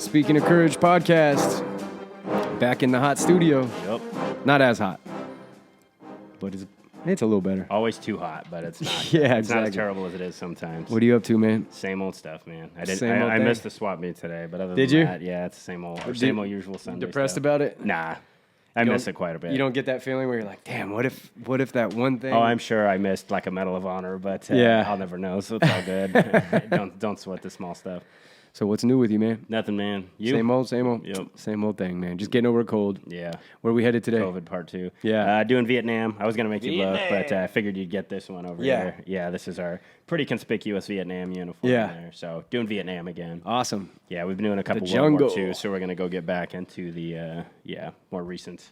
Speaking of Courage podcast, back in the hot studio. Yep. Not as hot, but it's a little better. Always too hot, but it's not. Yeah, It's exactly. not as terrible as it is sometimes. What are you up to, man? Same old stuff, man. I thing? missed the swap meet today, but other Did than you? that, yeah, it's the same old usual Sunday Depressed stuff. about it? Nah. I miss it quite a bit. You don't get that feeling where you're like, damn, what if that one thing? Oh, I'm sure I missed like a Medal of Honor, but Yeah. I'll never know, so it's all good. don't sweat the small stuff. So what's new with you, man? Nothing, man. You? Same old. Yep. Same old thing, man. Just getting over a cold. Yeah. Where are we headed today? COVID part 2. Yeah. Doing Vietnam. I was going to make you look, but I figured you'd get this one over Yeah. here. Yeah, this is our pretty conspicuous Vietnam uniform there. So doing Vietnam again. Awesome. Yeah, we've been doing a couple The World War jungle. II, so we're going to go get back into the, more recent.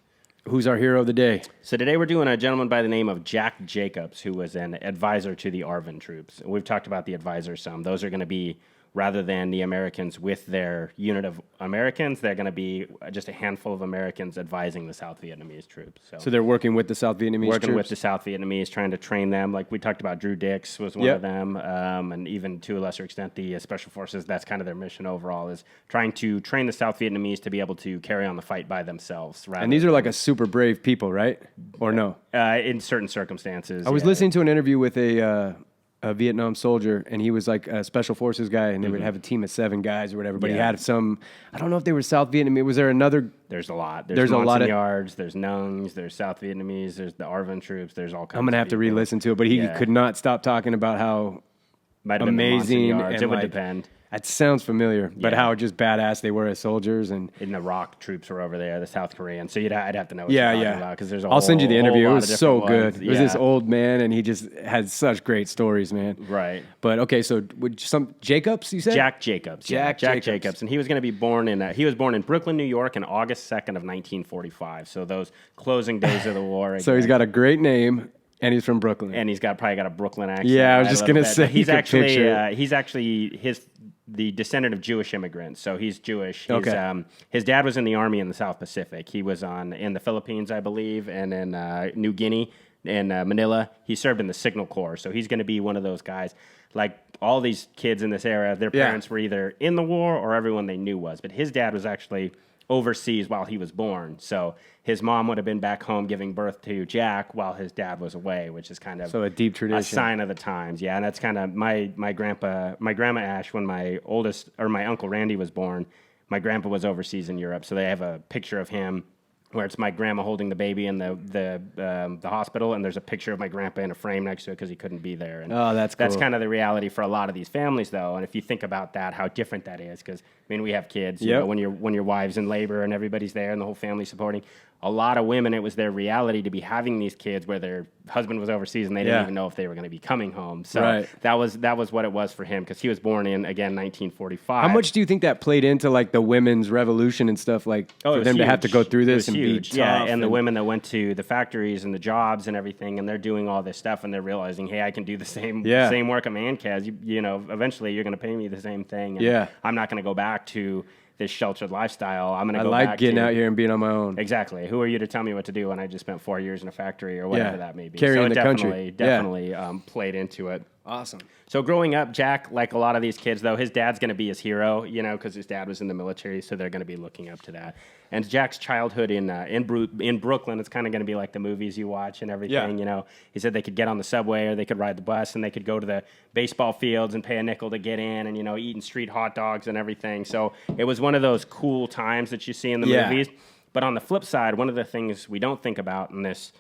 Who's our hero of the day? So today we're doing a gentleman by the name of Jack Jacobs, who was an advisor to the ARVN troops. We've talked about the advisors some. Those are going to be, rather than the Americans with their unit of Americans, they're going to be just a handful of Americans advising the South Vietnamese troops. So they're working with the South Vietnamese Working troops? with the South Vietnamese, trying to train them. Like we talked about, Drew Dix was one of them, and even to a lesser extent, the Special Forces. That's kind of their mission overall, is trying to train the South Vietnamese to be able to carry on the fight by themselves. And these are like a super brave people, right? Or no? In certain circumstances. I was listening to an interview with a Vietnam soldier, and he was like a special forces guy, and they would have a team of 7 guys or whatever. But he had some, I don't know if they were South Vietnamese. Was there another? There's a lot. There's a lot of Montagnards, there's Nungs, there's South Vietnamese, there's the ARVN troops, there's all kinds. I'm gonna have to re-listen to it, but he could not stop talking about how Might have amazing been the Montagnards. and It would like, depend. That sounds familiar, but Yeah. how just badass they were as soldiers, and In the Iraq troops were over there, the South Koreans. So I'd have to know what yeah, you're yeah. talking about, because there's a I'll send you the whole interview. It lot was of so different good. ones. It was this Yeah. old man, and he just had such great stories, man. Right. But okay, so would some Jacobs? You said Jack Jacobs. yeah. Jack Jacobs. And he was going to be born he was born in Brooklyn, New York on August 2nd of 1945. So those closing days of the war. So he's again. got a great name, and he's from Brooklyn. And he's probably got a Brooklyn accent. Yeah, I was right, just a little gonna bit. say, But he's you could actually picture the descendant of Jewish immigrants. So he's Jewish. Okay. His dad was in the army in the South Pacific. He was in the Philippines, I believe, and in New Guinea and Manila. He served in the Signal Corps. So he's going to be one of those guys. Like all these kids in this era, their parents were either in the war or everyone they knew was. But his dad was actually overseas while he was born. So his mom would have been back home giving birth to Jack while his dad was away, which is kind of So a deep tradition. a sign of the times. Yeah, and that's kind of my grandma Ash, when my uncle Randy was born, my grandpa was overseas in Europe. So they have a picture of him where it's my grandma holding the baby in the hospital, and there's a picture of my grandpa in a frame next to it because he couldn't be there. And Oh, that's That's cool. kind of the reality for a lot of these families, though. And if you think about that, how different that is, because I mean, we have kids. You Yep. know, when your wife's in labor and everybody's there and the whole family's supporting. A lot of women, it was their reality to be having these kids where their husband was overseas and they didn't even know if they were going to be coming home. So Right. that was what it was for him, because he was born in, again, 1945. How much do you think that played into like the women's revolution and stuff, like Oh, it for was them to have to huge. go through It this was and huge. be tough? Yeah, and the women that went to the factories and the jobs and everything, and they're doing all this stuff, and they're realizing, hey, I can do the same work a man can. You know, eventually you're going to pay me the same thing. And Yeah. I'm not going to go back to this sheltered lifestyle. I'm going to I go like back getting to, out here and being on my own. Exactly. Who are you to tell me what to do when I just spent 4 years in a factory or whatever that may be? Carrying so it the country. definitely played into it. Awesome. So growing up, Jack, like a lot of these kids, though, his dad's going to be his hero, you know, because his dad was in the military, so they're going to be looking up to that. And Jack's childhood in Brooklyn, it's kind of going to be like the movies you watch and everything, Yeah. you know. He said they could get on the subway or they could ride the bus and they could go to the baseball fields and pay a nickel to get in and, you know, eating street hot dogs and everything. So it was one of those cool times that you see in the movies. But on the flip side, one of the things we don't think about in this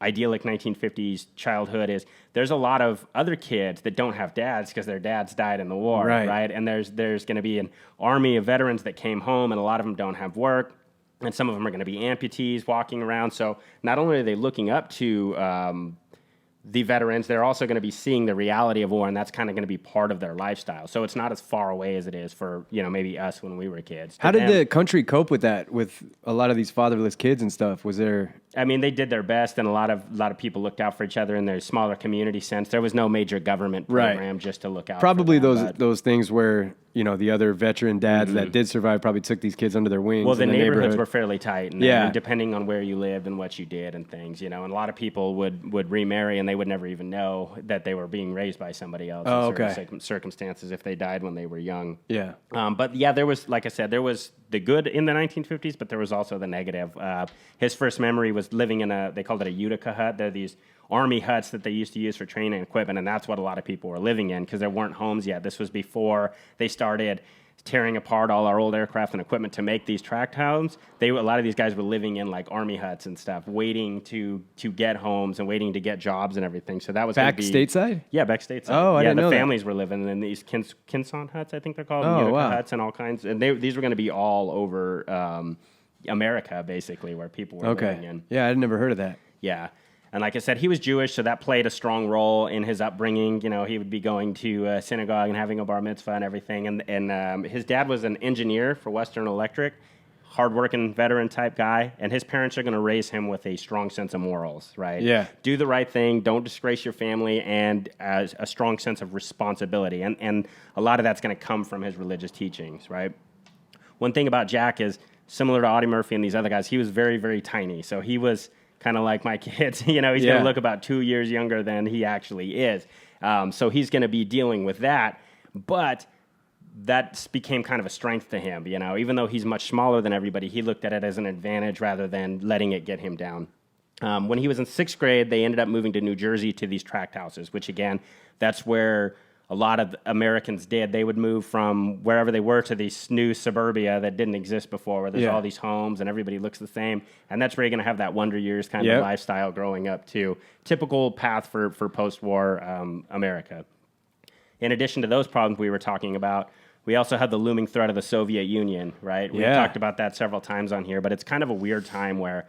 idyllic 1950s childhood is there's a lot of other kids that don't have dads because their dads died in the war, right? And there's going to be an army of veterans that came home, and a lot of them don't have work, and some of them are going to be amputees walking around. So not only are they looking up to the veterans, they're also going to be seeing the reality of war, and that's kind of going to be part of their lifestyle. So it's not as far away as it is for, you know, maybe us when we were kids. How did the country cope with that? With a lot of these fatherless kids and stuff? Was there? I mean, they did their best, and a lot of people looked out for each other in their smaller community sense. There was no major government program just to look out. Probably for them, those things where the other veteran dads that did survive probably took these kids under their wings. Well, the in neighborhoods were fairly tight, and depending on where you lived and what you did and things, and a lot of people would remarry, and they would never even know that they were being raised by somebody else in certain circumstances if they died when they were young. Yeah. But yeah, there was, like I said, there was the good in the 1950s, but there was also the negative. His first memory was living in they called it a Utica hut. They're these army huts that they used to use for training equipment, and that's what a lot of people were living in because there weren't homes yet. This was before they started tearing apart all our old aircraft and equipment to make these tract homes. A lot of these guys were living in like army huts and stuff, waiting to get homes and waiting to get jobs and everything. So that was back stateside? Yeah, back stateside. Oh, I didn't know the families were living in these Kinson huts, I think they're called, Utica huts and all kinds. And these were going to be all over America, basically, where people were living in. Yeah, I'd never heard of that. Yeah. And like I said, he was Jewish, so that played a strong role in his upbringing. He would be going to synagogue and having a bar mitzvah and everything. And his dad was an engineer for Western Electric, hardworking veteran type guy. And his parents are going to raise him with a strong sense of morals, right? Yeah. Do the right thing, don't disgrace your family, and a strong sense of responsibility. And a lot of that's going to come from his religious teachings, right? One thing about Jack is, similar to Audie Murphy and these other guys, he was very, very tiny. So he was kind of like my kids. He's going to look about 2 years younger than he actually is. So he's going to be dealing with that. But that became kind of a strength to him. Even though he's much smaller than everybody, he looked at it as an advantage rather than letting it get him down. When he was in 6th grade, they ended up moving to New Jersey to these tract houses, which, again, that's where a lot of Americans did. They would move from wherever they were to these new suburbia that didn't exist before, where there's all these homes and everybody looks the same. And that's where you're going to have that wonder years kind of lifestyle growing up, too. Typical path for post-war America. In addition to those problems we were talking about, we also had the looming threat of the Soviet Union, right? We talked about that several times on here, but it's kind of a weird time where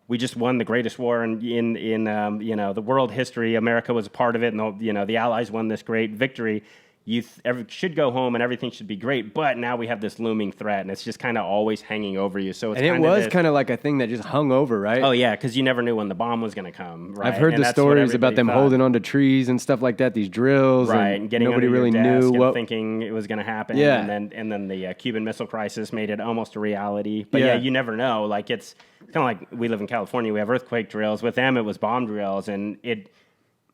we just won the greatest war in the world history. America was a part of it, and the Allies won this great victory. You should go home, and everything should be great. But now we have this looming threat, and it's just kind of always hanging over you. So it's it was kind of like a thing that just hung over, right? Oh yeah, because you never knew when the bomb was going to come. Right? I've heard the stories about them holding onto trees and stuff like that. These drills, right? And getting nobody really knew what, thinking it was going to happen. Yeah. And then the Cuban Missile Crisis made it almost a reality. But yeah, you never know. Like it's kind of like we live in California. We have earthquake drills. With them, it was bomb drills, and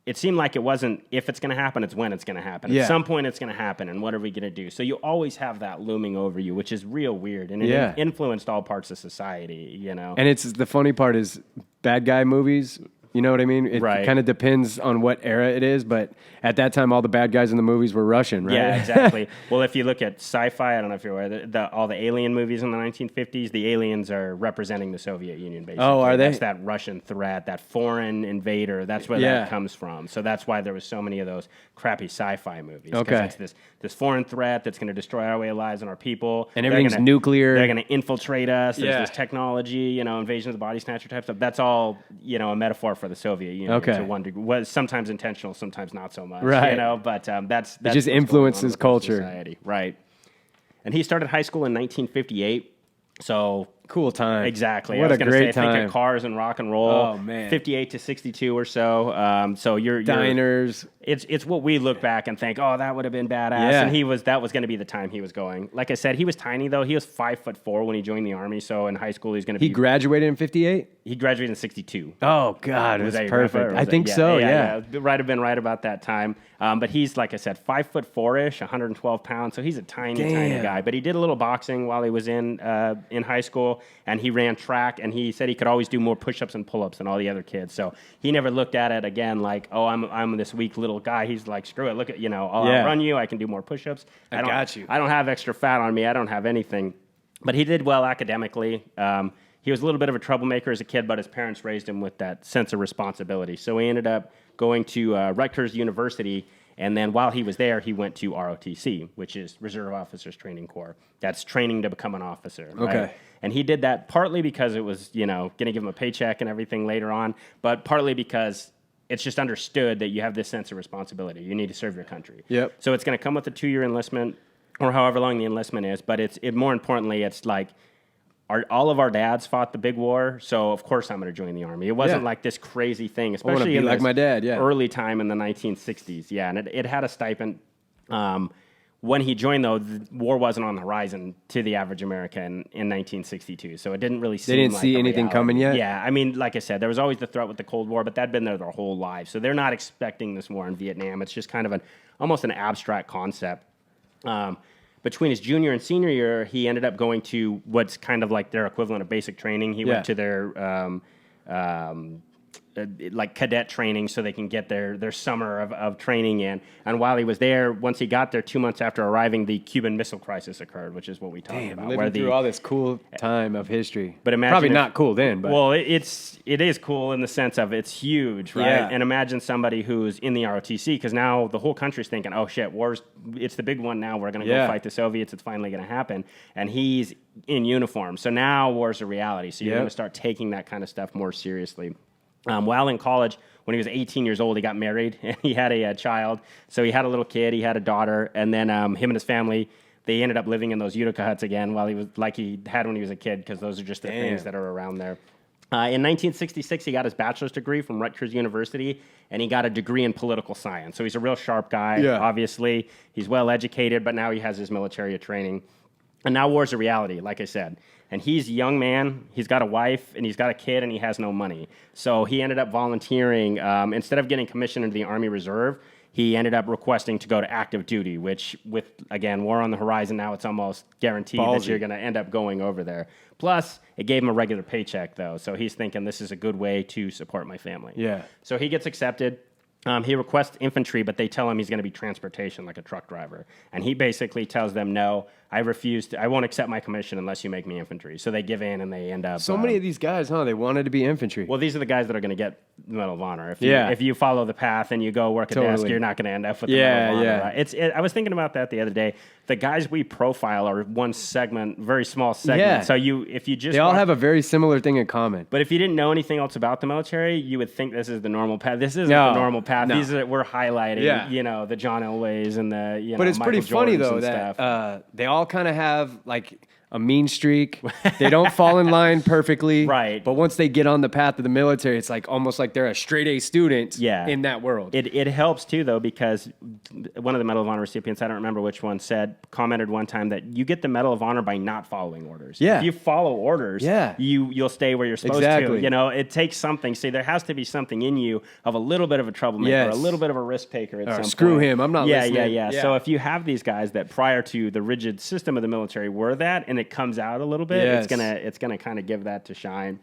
it seemed like it wasn't if it's going to happen, it's when it's going to happen. At some point, it's going to happen, and what are we going to do? So you always have that looming over you, which is real weird, and it influenced all parts of society, And it's the funny part is bad guy movies. You know what I mean? It kind of depends on what era it is, but at that time, all the bad guys in the movies were Russian, right? Yeah, exactly. Well, if you look at sci-fi, I don't know if you're aware, all the alien movies in the 1950s, the aliens are representing the Soviet Union, basically. Oh, are they? That's that Russian threat, that foreign invader. That's where that comes from. So that's why there was so many of those crappy sci-fi movies. Okay. It's this foreign threat that's going to destroy our way of lives and our people. And everything's nuclear. They're going to infiltrate us. There's this technology, invasion of the body snatcher type stuff. That's all, a metaphor for the Soviet Union. To one degree, was sometimes intentional, sometimes not so much. Right. But that's it just influences culture, society. Right? And he started high school in 1958. So cool time. Exactly. What I was a great time. Think of cars and rock and roll. Oh man. 58 to 62 or so. So you're diners. It's what we look back and think, oh, that would have been badass. Yeah. And that was going to be the time he was going. Like I said, he was tiny though. He was 5'4" when he joined the army. So in high school, he's going to be. He graduated in 58. He graduated in 62. Oh God, it was perfect. I think so. Yeah. Right, have been right about that time. But he's, like I said, 5'4"-ish, 112 pounds. So he's a tiny guy. But he did a little boxing while he was in high school, and he ran track. And he said he could always do more push-ups and pull-ups than all the other kids. So he never looked at it again like, oh, I'm this weak little guy. He's like, screw it. Look at I'll outrun you. I can do more push-ups. I got you. I don't have extra fat on me. I don't have anything. But he did well academically. He was a little bit of a troublemaker as a kid, but his parents raised him with that sense of responsibility. So he ended up going to Rutgers University, and then while he was there, he went to ROTC, which is Reserve Officers Training Corps. That's training to become an officer. Okay. Right? And he did that partly because it was, going to give him a paycheck and everything later on, but partly because it's just understood that you have this sense of responsibility. You need to serve your country. Yep. So it's going to come with a 2-year enlistment, or however long the enlistment is, but more importantly, it's like, all of our dads fought the big war, so of course I'm going to join the Army. It wasn't Yeah. like this crazy thing, I wanna especially be in like this my dad, yeah. early time in the 1960s. Yeah, and it had a stipend. When he joined, though, the war wasn't on the horizon to the average American in 1962, so it didn't really seem didn't like see a anything reality. coming yet? Yeah, I mean, like I said, there was always the threat with the Cold War, but that'd been there their whole lives, so they're not expecting this war in Vietnam. It's just kind of almost an abstract concept. Between his junior and senior year, he ended up going to what's kind of like their equivalent of basic training. He went to their like cadet training so they can get their summer of training in. And while he was there, once he got there, 2 months after arriving, the Cuban Missile Crisis occurred, which is what we talked about. Living through all this cool time of history. But imagine probably not cool then, but well, it is cool in the sense of it's huge, right? Yeah. And imagine somebody who's in the ROTC, because now the whole country's thinking, oh shit, it's the big one now. We're going to go fight the Soviets. It's finally going to happen. And he's in uniform. So now war's a reality. So you're going to start taking that kind of stuff more seriously. While in college, when he was 18 years old, he got married and he had a child. So he had a little kid, he had a daughter, and then him and his family, they ended up living in those Utica huts again while he was like he had when he was a kid, because those are just the things that are around there. In 1966, he got his bachelor's degree from Rutgers University, and he got a degree in political science. So he's a real sharp guy, obviously. He's well educated, but now he has his military training. And now war's a reality, like I said. And he's a young man, he's got a wife, and he's got a kid, and he has no money. So he ended up volunteering. Instead of getting commissioned into the Army Reserve, he ended up requesting to go to active duty, which with, again, war on the horizon now, it's almost guaranteed that you're going to end up going over there. Plus, it gave him a regular paycheck, though. So he's thinking, this is a good way to support my family. Yeah. So he gets accepted. He requests infantry, but they tell him he's going to be transportation, like a truck driver. And he basically tells them, no, I won't accept my commission unless you make me infantry. So they give in and they end up... So many of these guys, they wanted to be infantry. Well, these are the guys that are going to get the Medal of Honor. If you follow the path and you go work a desk, you're not going to end up with the Medal of Honor. Right? I was thinking about that the other day. The guys we profile are one segment, very small segment. Yeah. So if you just... They all have a very similar thing in common. But if you didn't know anything else about the military, you would think this is the normal path. This isn't the normal path. No. We're highlighting, the John Elways and the, But it's Michael pretty funny, Jordans though, and that stuff. they all kind of have, like, a mean streak. They don't fall in line perfectly. Right. But once they get on the path of the military, it's like almost like they're a straight A student in that world. It helps, too, though, because one of the Medal of Honor recipients, I don't remember which one, commented one time that you get the Medal of Honor by not following orders. Yeah. If you follow orders, you'll stay where you're supposed to. It takes something. See, there has to be something in you of a little bit of a troublemaker, a little bit of a risk taker at some point. Screw him, I'm not listening. Yeah. So if you have these guys that prior to the rigid system of the military were that, and it comes out a little bit, it's gonna kind of give that to shine.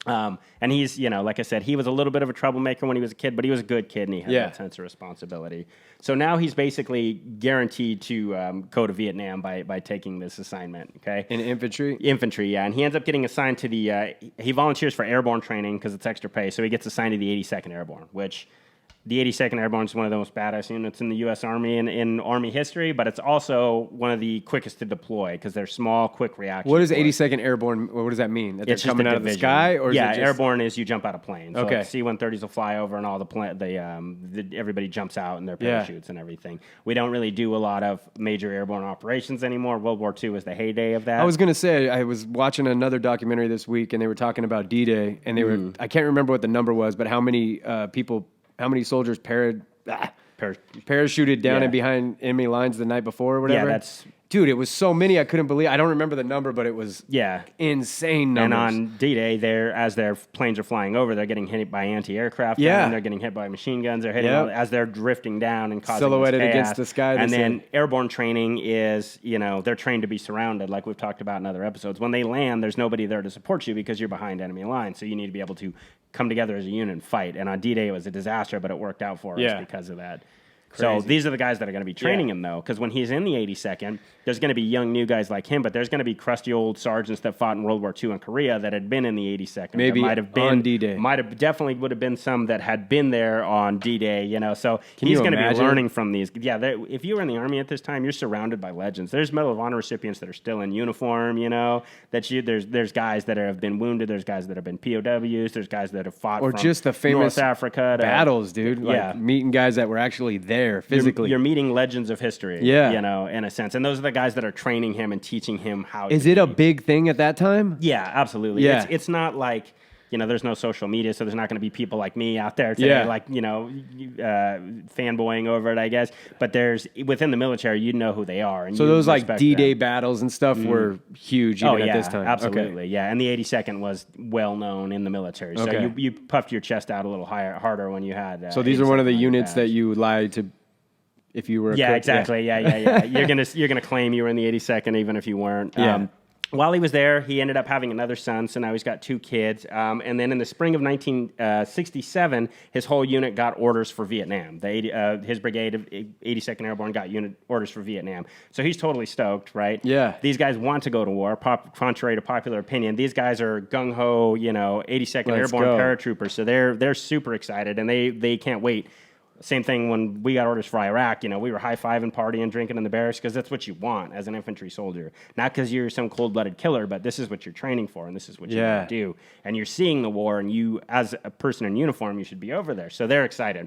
And he's, like I said, he was a little bit of a troublemaker when he was a kid, but he was a good kid and he had that sense of responsibility. So now he's basically guaranteed to go to Vietnam by taking this assignment. Okay, In infantry? Infantry, yeah. And he ends up getting assigned to he volunteers for airborne training because it's extra pay. So he gets assigned to the 82nd Airborne, which the 82nd Airborne is one of the most badass units in the U.S. Army and in Army history, but it's also one of the quickest to deploy because they're small, quick reaction. What is 82nd Airborne? What does that mean? That It's they're coming just a out of the division. sky? Or is it just... airborne is you jump out of planes. So Okay. like C-130s will fly over and all everybody jumps out in their parachutes and everything. We don't really do a lot of major airborne operations anymore. World War II was the heyday of that. I was going to say, I was watching another documentary this week, and they were talking about D-Day, and they were, I can't remember what the number was, but how many soldiers parachuted down and behind enemy lines the night before or whatever? Yeah, Dude, it was so many, I couldn't believe. I don't remember the number, but it was insane numbers. And on D-Day, as their planes are flying over, they're getting hit by anti-aircraft. Yeah. They're getting hit by machine guns. They're hitting as they're drifting down and causing silhouetted this chaos. against the sky. And then airborne training is, they're trained to be surrounded, like we've talked about in other episodes. When they land, there's nobody there to support you because you're behind enemy lines. So you need to be able to come together as a unit and fight. And on D-Day, it was a disaster, but it worked out for us because of that. So these are the guys that are going to be training him, though, because when he's in the 82nd, there's going to be young new guys like him, but there's going to be crusty old sergeants that fought in World War II in Korea that had been in the 82nd. Maybe might have been on D-Day. Definitely would have been some that had been there on D-Day, So he's going to be learning from these. Yeah, if you were in the Army at this time, you're surrounded by legends. There's Medal of Honor recipients that are still in uniform, There's guys that have been wounded. There's guys that have been POWs. There's guys that have fought or from just the famous North Africa battles, dude. Like meeting guys that were actually there. there physically. You're meeting legends of history, Yeah. you know, in a sense. And those are the guys that are training him and teaching him how Is to it a be. big thing at that time? Yeah, absolutely. Yeah. It's not like, you know, there's no social media, so there's not going to be people like me out there today, Yeah. like, you know, fanboying over it, I guess. But there's, within the military, you know who they are. And So you those like respect D-Day them. battles and stuff were huge even Oh, yeah, at this time. absolutely. Okay. Yeah, and the 82nd was well known in the military. So Okay. you puffed your chest out a little harder when you had. So these are one of the 82nd units that badge. you lied to if you were a Yeah, cook. exactly. Yeah. You're gonna claim you were in the 82nd even if you weren't. Yeah. While he was there, he ended up having another son, so now he's got 2 kids. And then in the spring of 1967, his whole unit got orders for Vietnam. His brigade of 82nd Airborne got unit orders for Vietnam. So he's totally stoked, right? Yeah. These guys want to go to war, contrary to popular opinion. These guys are gung-ho, you know, 82nd Let's Airborne go. paratroopers, so they're super excited, and they can't wait. Same thing when we got orders for Iraq. You know, we were high-fiving, partying, drinking in the barracks because that's what you want as an infantry soldier. Not because you're some cold-blooded killer, but this is what you're training for, and this is what you want to do. And you're seeing the war, and you, as a person in uniform, you should be over there. So they're excited.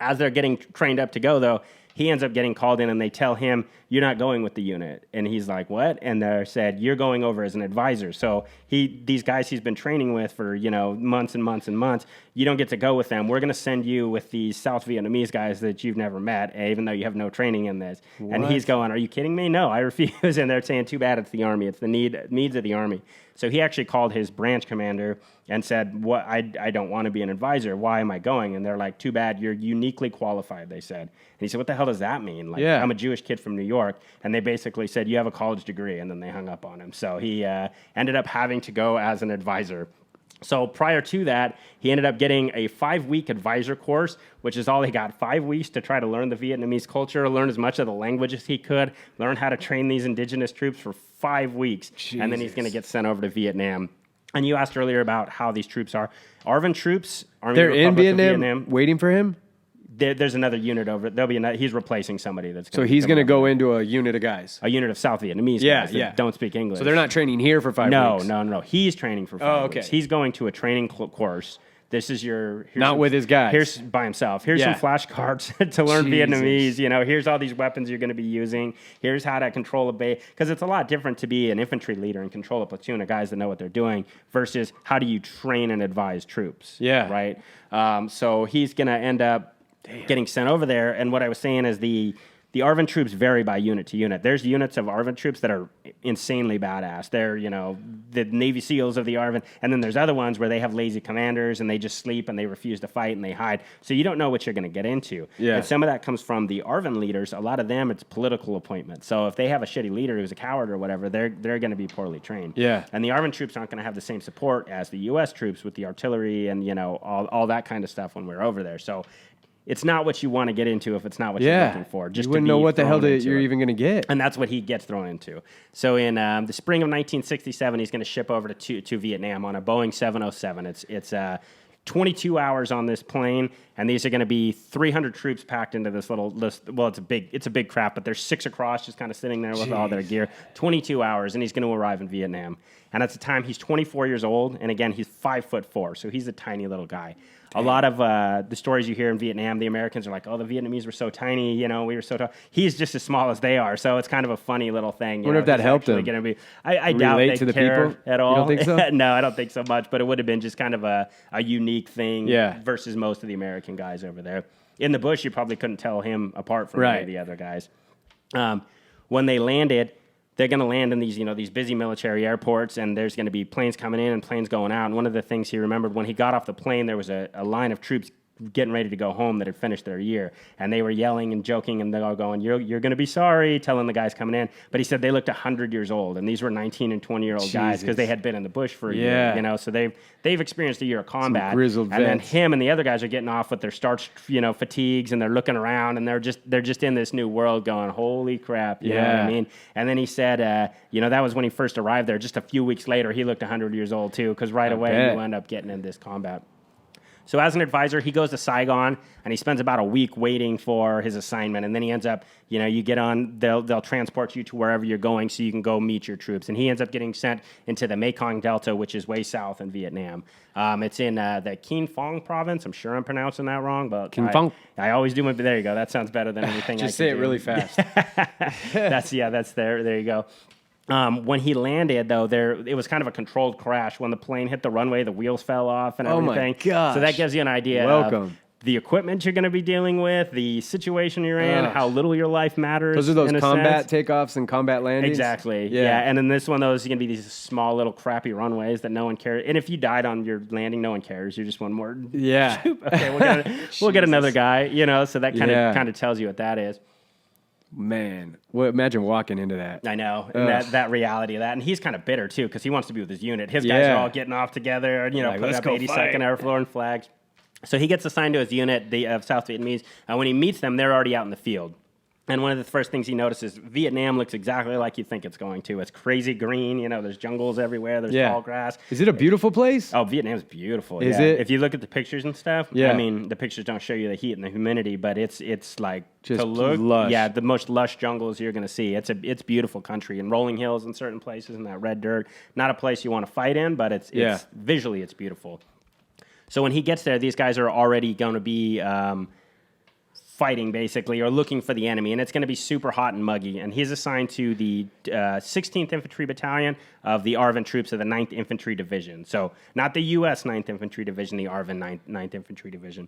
As they're getting trained up to go, though, he ends up getting called in, and they tell him, you're not going with the unit. And he's like, what? And they said, you're going over as an advisor. So these guys he's been training with for, you know, months and months and months, you don't get to go with them. We're going to send you with these South Vietnamese guys that you've never met, even though you have no training in this. What? And he's going, are you kidding me? No, I refuse. And they're saying, too bad, it's the Army. It's the needs of the Army. So he actually called his branch commander and said, "What? I don't want to be an advisor. Why am I going?" And they're like, "Too bad. You're uniquely qualified," they said. And he said, "What the hell does that mean? Like, I'm a Jewish kid from New York." And they basically said, "You have a college degree," and then they hung up on him. So he ended up having to go as an advisor. So prior to that, he ended up getting a 5-week advisor course, which is all he got, 5 weeks to try to learn the Vietnamese culture, learn as much of the language as he could, learn how to train these indigenous troops for 5 weeks. Jesus. And then he's going to get sent over to Vietnam. And you asked earlier about how these troops are. ARVN troops, Army they're Republic in Vietnam waiting for him? There's another unit over. There'll be another. He's replacing somebody that's. So he's going to go into a unit of guys. A unit of South Vietnamese guys that don't speak English. So they're not training here for 5 weeks. No. He's training for 5 weeks. He's going to a training course. This is not with his guys. Here's by himself. Here's some flashcards to learn Vietnamese. You know, here's all these weapons you're going to be using. Here's how to control a base, because it's a lot different to be an infantry leader and control a platoon of guys that know what they're doing versus how do you train and advise troops. Yeah. Right. So he's going to end up getting sent over there. And what I was saying is the ARVN troops vary by unit to unit. There's units of ARVN troops that are insanely badass. They're, you know, the Navy SEALs of the ARVN. And then there's other ones where they have lazy commanders and they just sleep and they refuse to fight and they hide. So you don't know what you're going to get into. Yeah. And some of that comes from the ARVN leaders. A lot of them, it's political appointments. So if they have a shitty leader who's a coward or whatever, they're going to be poorly trained. Yeah. And the ARVN troops aren't going to have the same support as the U.S. troops with the artillery and, you know, all that kind of stuff when we're over there. So it's not what you want to get into if it's not what you're looking for. Just you wouldn't know what the hell you're even going to get. And that's what he gets thrown into. So in the spring of 1967, he's going to ship over to Vietnam on a Boeing 707. It's 22 hours on this plane, and these are going to be 300 troops packed into this little list. Well, it's a big craft, but there's 6 across just kind of sitting there with all their gear. 22 hours, and he's going to arrive in Vietnam. And at the time, he's 24 years old, and again, he's 5'4", so he's a tiny little guy. A lot of the stories you hear in Vietnam, the Americans are like, "Oh, the Vietnamese were so tiny, you know, we were so tall." He's just as small as they are, so it's kind of a funny little thing. I wonder if that helped him. I doubt they to the care people at all. You don't think so? No, I don't think so much, but it would have been just kind of a unique thing versus most of the American guys over there. In the bush, you probably couldn't tell him apart from any of the other guys. When they landed, they're going to land in these busy military airports, and there's going to be planes coming in and planes going out. And one of the things he remembered, when he got off the plane, there was a line of troops getting ready to go home that had finished their year. And they were yelling and joking, and they were all going, you're going to be sorry, telling the guys coming in. But he said they looked 100 years old, and these were 19 and 20-year-old guys because they had been in the bush for a year. You know, so they've experienced a year of combat. Some grizzled vets. Then him and the other guys are getting off with their starch, fatigues, and they're looking around, and they're just in this new world going, holy crap, you know what I mean? And then he said, that was when he first arrived there. Just a few weeks later, he looked 100 years old too, because right away you end up getting in this combat. So as an advisor, he goes to Saigon and he spends about a week waiting for his assignment. And then he ends up, you get on, they'll transport you to wherever you're going so you can go meet your troops. And he ends up getting sent into the Mekong Delta, which is way south in Vietnam. It's in the Quang Phong province. I'm sure I'm pronouncing that wrong, but Quang Phong. I always do my, there you go. That sounds better than anything Just I say can it do. really fast. That's there you go. When he landed, though, it was kind of a controlled crash. When the plane hit the runway, the wheels fell off and everything. Oh, my gosh. So that gives you an idea of the equipment you're going to be dealing with, the situation you're in, how little your life matters. Those are those combat takeoffs and combat landings? Exactly. Yeah. And then this one, those are going to be these small little crappy runways that no one cares. And if you died on your landing, no one cares. You're just one more. Yeah. Okay, we'll get another guy, so that kind of tells you what that is. Man, well, imagine walking into that. I know, and that reality of that. And he's kind of bitter, too, because he wants to be with his unit. His guys are all getting off together, putting up 82nd Air Force flags. So he gets assigned to his unit, of South Vietnamese, and when he meets them, they're already out in the field. And one of the first things he notices, Vietnam looks exactly like you think it's going to. It's crazy green, there's jungles everywhere, there's tall grass. Is it a beautiful place? Oh, Vietnam's beautiful. Is it? If you look at the pictures and stuff, I mean, the pictures don't show you the heat and the humidity, but it's like just to look, lush. Yeah, the most lush jungles you're going to see. It's beautiful country and rolling hills in certain places and that red dirt. Not a place you want to fight in, but it's visually it's beautiful. So when he gets there, these guys are already going to be fighting, basically, or looking for the enemy, and it's going to be super hot and muggy. And he's assigned to the 16th Infantry Battalion of the ARVN troops of the 9th Infantry Division. So not the U.S. 9th Infantry Division, the ARVN 9th Infantry Division.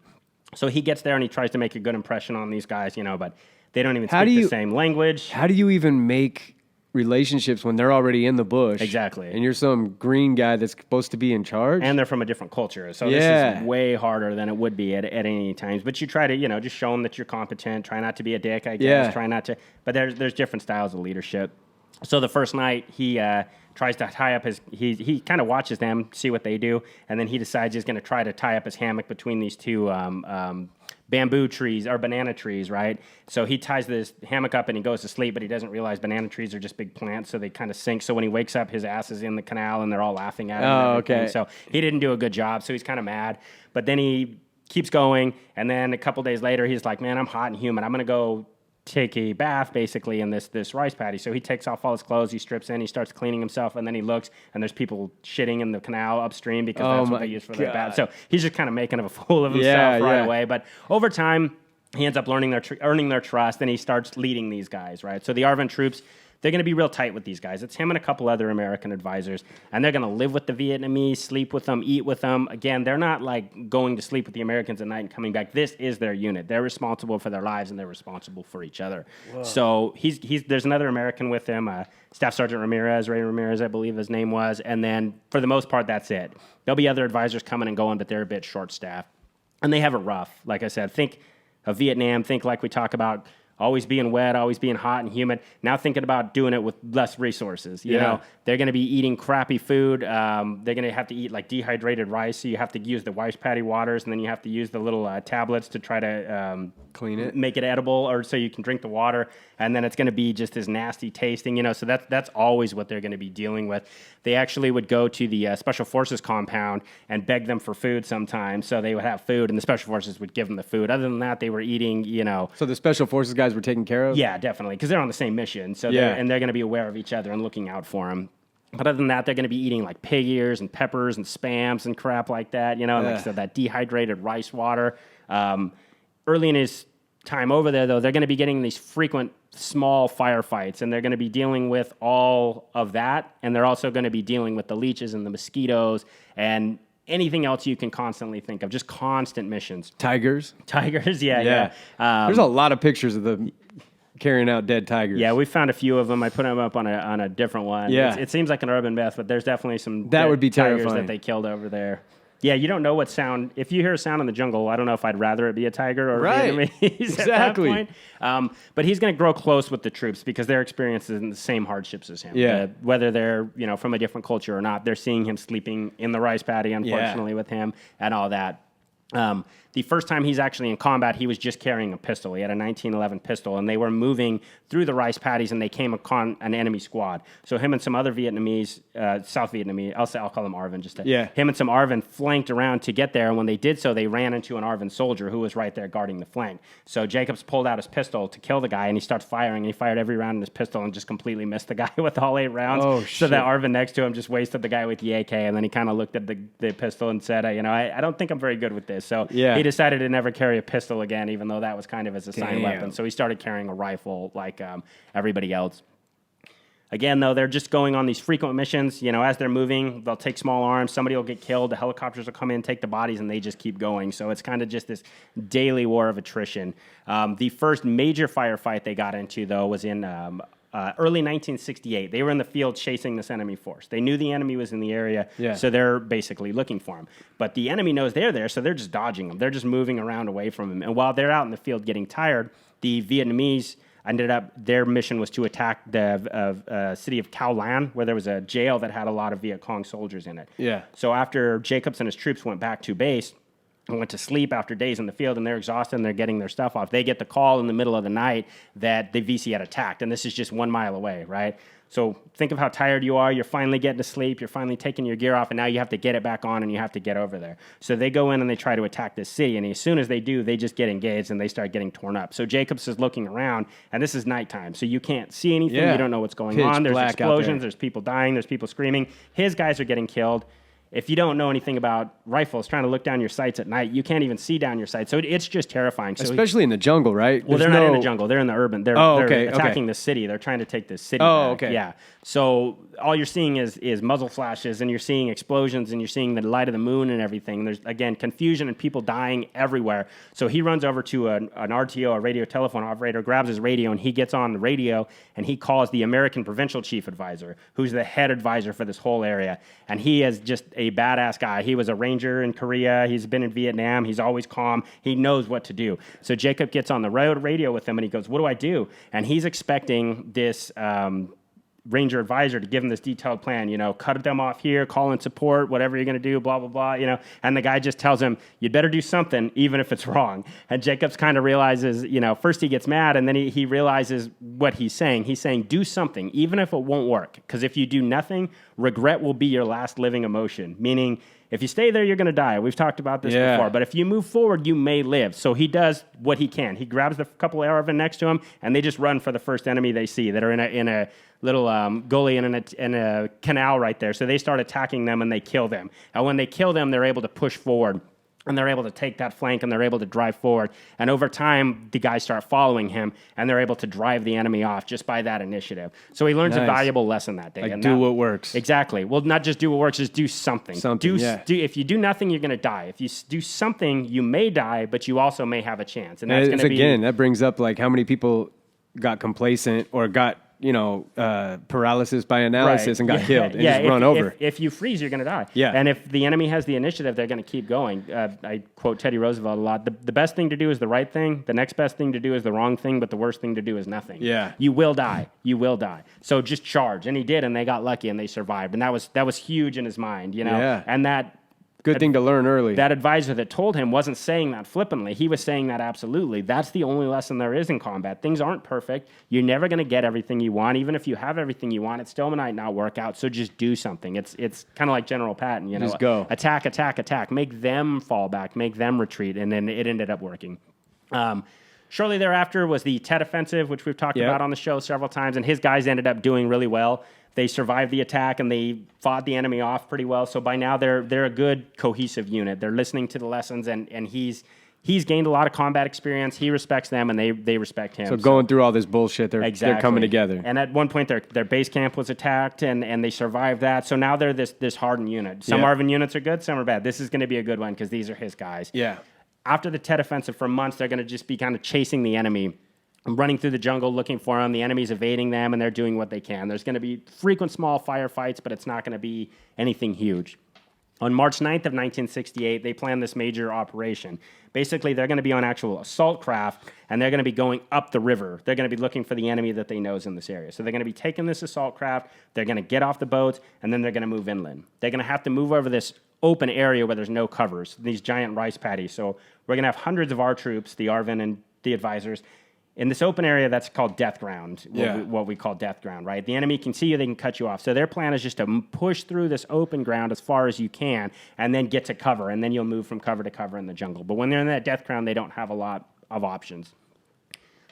So he gets there, and he tries to make a good impression on these guys, but they don't even speak the same language. How do you even make relationships when they're already in the bush? Exactly. And you're some green guy that's supposed to be in charge? And they're from a different culture. So this is way harder than it would be at any times. But you try to, just show them that you're competent. Try not to be a dick, I guess. Yeah. Try not to. But there's different styles of leadership. So the first night, he tries to tie up his... He kind of watches them, see what they do. And then he decides he's going to try to tie up his hammock between these two... bamboo trees or banana trees, right? So he ties this hammock up and he goes to sleep, but he doesn't realize banana trees are just big plants, so they kind of sink. So when he wakes up, his ass is in the canal and they're all laughing at him. Oh, okay. So he didn't do a good job, so he's kind of mad. But then he keeps going, and then a couple days later, he's like, man, I'm hot and humid. I'm going to go take a bath, basically, in this rice paddy. So he takes off all his clothes, he strips in, he starts cleaning himself, and then he looks, and there's people shitting in the canal upstream because that's what they use for their bath. So he's just kind of making a fool of himself right away. But over time, he ends up earning their trust, and he starts leading these guys, right? So the ARVN troops, they're going to be real tight with these guys. It's him and a couple other American advisors, and they're going to live with the Vietnamese, sleep with them, eat with them. Again, they're not like going to sleep with the Americans at night and coming back. This is their unit. They're responsible for their lives, and they're responsible for each other. Whoa. So there's another American with him, Staff Sergeant Ray Ramirez, I believe his name was, and then for the most part, that's it. There'll be other advisors coming and going, but they're a bit short-staffed, and they have it rough. Like I said, think of Vietnam, think like we talk about always being wet, always being hot and humid. Now thinking about doing it with less resources. You know, they're going to be eating crappy food. They're going to have to eat like dehydrated rice. So you have to use the rice paddy waters, and then you have to use the little tablets to try to clean it, make it edible, or so you can drink the water. And then it's going to be just as nasty tasting. So that's always what they're going to be dealing with. They actually would go to the Special Forces compound and beg them for food sometimes. So they would have food, and the Special Forces would give them the food. Other than that, they were eating. So the Special Forces guys were taken care of? Yeah, definitely, because they're on the same mission. So they're going to be aware of each other and looking out for them. But other than that, they're going to be eating like pig ears and peppers and spams and crap like that. And like I said, that dehydrated rice water. Early in his time over there, though, they're going to be getting these frequent small firefights, and they're going to be dealing with all of that. And they're also going to be dealing with the leeches and the mosquitoes and anything else you can constantly think of, just constant missions. Tigers, yeah. There's a lot of pictures of them carrying out dead tigers. Yeah, we found a few of them. I put them up on a different one. Yeah. It seems like an urban myth, but there's definitely some that would be tigers terrifying that they killed over there. Yeah, you don't know what sound. If you hear a sound in the jungle, I don't know if I'd rather it be a tiger or Vietnamese exactly. at that point. But he's going to grow close with the troops because they're experiencing the same hardships as him. Yeah. Whether they're from a different culture or not, they're seeing him sleeping in the rice paddy, unfortunately, with him and all that. The first time he's actually in combat, he was just carrying a pistol. He had a 1911 pistol, and they were moving through the rice paddies, and they came upon an enemy squad. So him and some other Vietnamese, South Vietnamese, I'll call them Arvin, him and some Arvin flanked around to get there, and when they did so, they ran into an Arvin soldier who was right there guarding the flank. So Jacobs pulled out his pistol to kill the guy, and he starts firing, and he fired every round in his pistol and just completely missed the guy with all 8 rounds. Oh, so shit. that Arvin next to him just wasted the guy with the AK, and then he kind of looked at the pistol and said, I don't think I'm very good with this. So he decided to never carry a pistol again, even though that was kind of his assigned weapon. So he started carrying a rifle like everybody else. Again, though, they're just going on these frequent missions. As they're moving, they'll take small arms. Somebody will get killed. The helicopters will come in, take the bodies, and they just keep going. So it's kind of just this daily war of attrition. The first major firefight they got into, though, was in early 1968. They were in the field chasing this enemy force. They knew the enemy was in the area, so they're basically looking for him. But the enemy knows they're there, so they're just dodging them. They're just moving around away from him. And while they're out in the field getting tired, the Vietnamese ended up, their mission was to attack the city of Cao Lan, where there was a jail that had a lot of Viet Cong soldiers in it. So after Jacobs and his troops went back to base and went to sleep after days in the field, and they're exhausted and they're getting their stuff off, they get the call in the middle of the night that the VC had attacked, and this is just 1 mile away, right? So think of how tired you are. You're finally getting to sleep. You're finally taking your gear off, and now you have to get it back on, and you have to get over there. So they go in and they try to attack this city, and as soon as they do, they just get engaged, and they start getting torn up. So Jacobs is looking around, and this is nighttime, so you can't see anything. You don't know what's going on. There's explosions. There's people dying. There's people screaming. His guys are getting killed. If you don't know anything about rifles, trying to look down your sights at night, you can't even see down your sights. So it's just terrifying. So especially in the jungle, right? Well, they're not in the jungle. They're in the urban. They're attacking the city. They're trying to take this city back. Yeah. So all you're seeing is muzzle flashes, and you're seeing explosions, and you're seeing the light of the moon and everything. There's, again, confusion and people dying everywhere. So he runs over to an RTO, a radio telephone operator, grabs his radio, and he gets on the radio, and he calls the American Provincial Chief Advisor, who's the head advisor for this whole area. And he is just a badass guy. He was a ranger in Korea. He's been in Vietnam. He's always calm. He knows what to do. So Jacob gets on the radio with him, and he goes, "What do I do?" And he's expecting this ranger advisor to give him this detailed plan, cut them off here, call in support, whatever you're going to do, blah, blah, blah, and the guy just tells him, you'd better do something, even if it's wrong. And Jacobs kind of realizes, first he gets mad, and then he realizes what he's saying. He's saying, do something, even if it won't work, because if you do nothing, regret will be your last living emotion, meaning if you stay there, you're going to die. We've talked about this before. But if you move forward, you may live. So he does what he can. He grabs the couple of Arvin next to him, and they just run for the first enemy they see that are in a little gully and in a canal right there. So they start attacking them, and they kill them. And when they kill them, they're able to push forward. And they're able to take that flank, and they're able to drive forward. And over time, the guys start following him, and they're able to drive the enemy off just by that initiative. So he learns a valuable lesson that day. Like, do what works. Exactly. Well, not just do what works, just do something. If you do nothing, you're going to die. If you do something, you may die, but you also may have a chance. And that's going to be... Again, that brings up, like, how many people got complacent or got... paralysis by analysis and got killed and just run over. If you freeze, you're going to die. Yeah. And if the enemy has the initiative, they're going to keep going. I quote Teddy Roosevelt a lot. The best thing to do is the right thing. The next best thing to do is the wrong thing, but the worst thing to do is nothing. Yeah. You will die. You will die. So just charge. And he did, and they got lucky, and they survived. And that was huge in his mind, Yeah. And that... Good thing to learn early. That advisor that told him wasn't saying that flippantly. He was saying that absolutely. That's the only lesson there is in combat. Things aren't perfect. You're never going to get everything you want. Even if you have everything you want, it still might not work out. So just do something. It's kind of like General Patton. Just go. Attack, attack, attack. Make them fall back. Make them retreat. And then it ended up working. Shortly thereafter was the Tet Offensive, which we've talked about on the show several times. And his guys ended up doing really well. They survived the attack, and they fought the enemy off pretty well. So by now, they're a good, cohesive unit. They're listening to the lessons, and he's gained a lot of combat experience. He respects them, and they respect him. So going through all this bullshit, they're coming together. And at one point, their base camp was attacked, and they survived that. So now they're this hardened unit. Some Arvin units are good, some are bad. This is going to be a good one because these are his guys. Yeah. After the Tet Offensive, for months, they're going to just be kind of chasing the enemy, running through the jungle looking for them. The enemy's evading them, and they're doing what they can. There's going to be frequent small firefights, but it's not going to be anything huge. On March 9th of 1968, they planned this major operation. Basically, they're going to be on actual assault craft, and they're going to be going up the river. They're going to be looking for the enemy that they know is in this area. So they're going to be taking this assault craft, they're going to get off the boats, and then they're going to move inland. They're going to have to move over this open area where there's no covers, these giant rice paddies. So we're going to have hundreds of our troops, the ARVN and the advisors, in this open area that's called death ground, what we call death ground, right? The enemy can see you, they can cut you off. So their plan is just to push through this open ground as far as you can and then get to cover, and then you'll move from cover to cover in the jungle. But when they're in that death ground, they don't have a lot of options.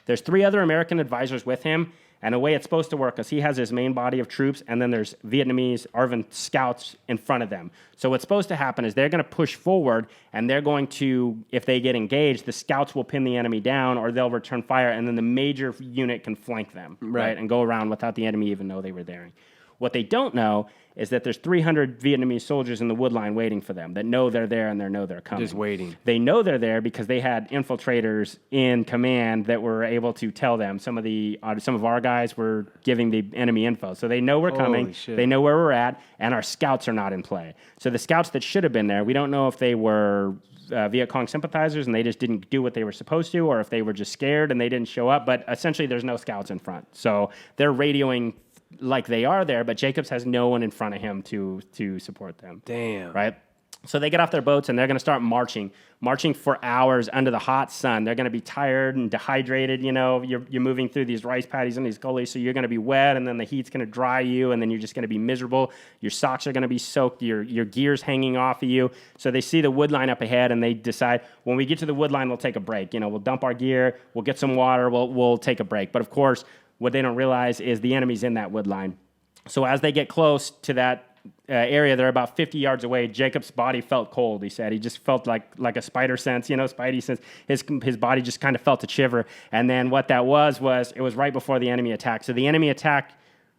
There's 3 other American advisors with him, and the way it's supposed to work is he has his main body of troops, and then there's Vietnamese ARVN scouts in front of them. So what's supposed to happen is they're going to push forward, and they're going to, if they get engaged, the scouts will pin the enemy down, or they'll return fire, and then the major unit can flank them, right, and go around without the enemy even know they were there. What they don't know is that there's 300 Vietnamese soldiers in the wood line waiting for them that know they're there and they know they're coming. Just waiting. They know they're there because they had infiltrators in command that were able to tell them. Some of our guys were giving the enemy info. So they know we're coming. Shit. They know where we're at, and our scouts are not in play. So the scouts that should have been there, we don't know if they were Viet Cong sympathizers and they just didn't do what they were supposed to, or if they were just scared and they didn't show up. But essentially, there's no scouts in front. So they're radioing like they are there, but Jacobs has no one in front of him to support them. Damn. Right? So they get off their boats and they're going to start marching for hours under the hot sun. They're going to be tired and dehydrated. You know, you're moving through these rice paddies and these gullies, so you're going to be wet, and then the heat's going to dry you, and then you're just going to be miserable. Your socks are going to be soaked. Your gear's hanging off of you. So they see the wood line up ahead, and they decide, when we get to the wood line, we'll take a break. You know, we'll dump our gear, we'll get some water, we'll take a break. But of course, what they don't realize is the enemy's in that wood line. So as they get close to that area, they're about 50 yards away. Jacob's body felt cold, he said. He just felt like a spider sense, spidey sense. His body just kind of felt a shiver. And then what that was it was right before the enemy attack. So the enemy attack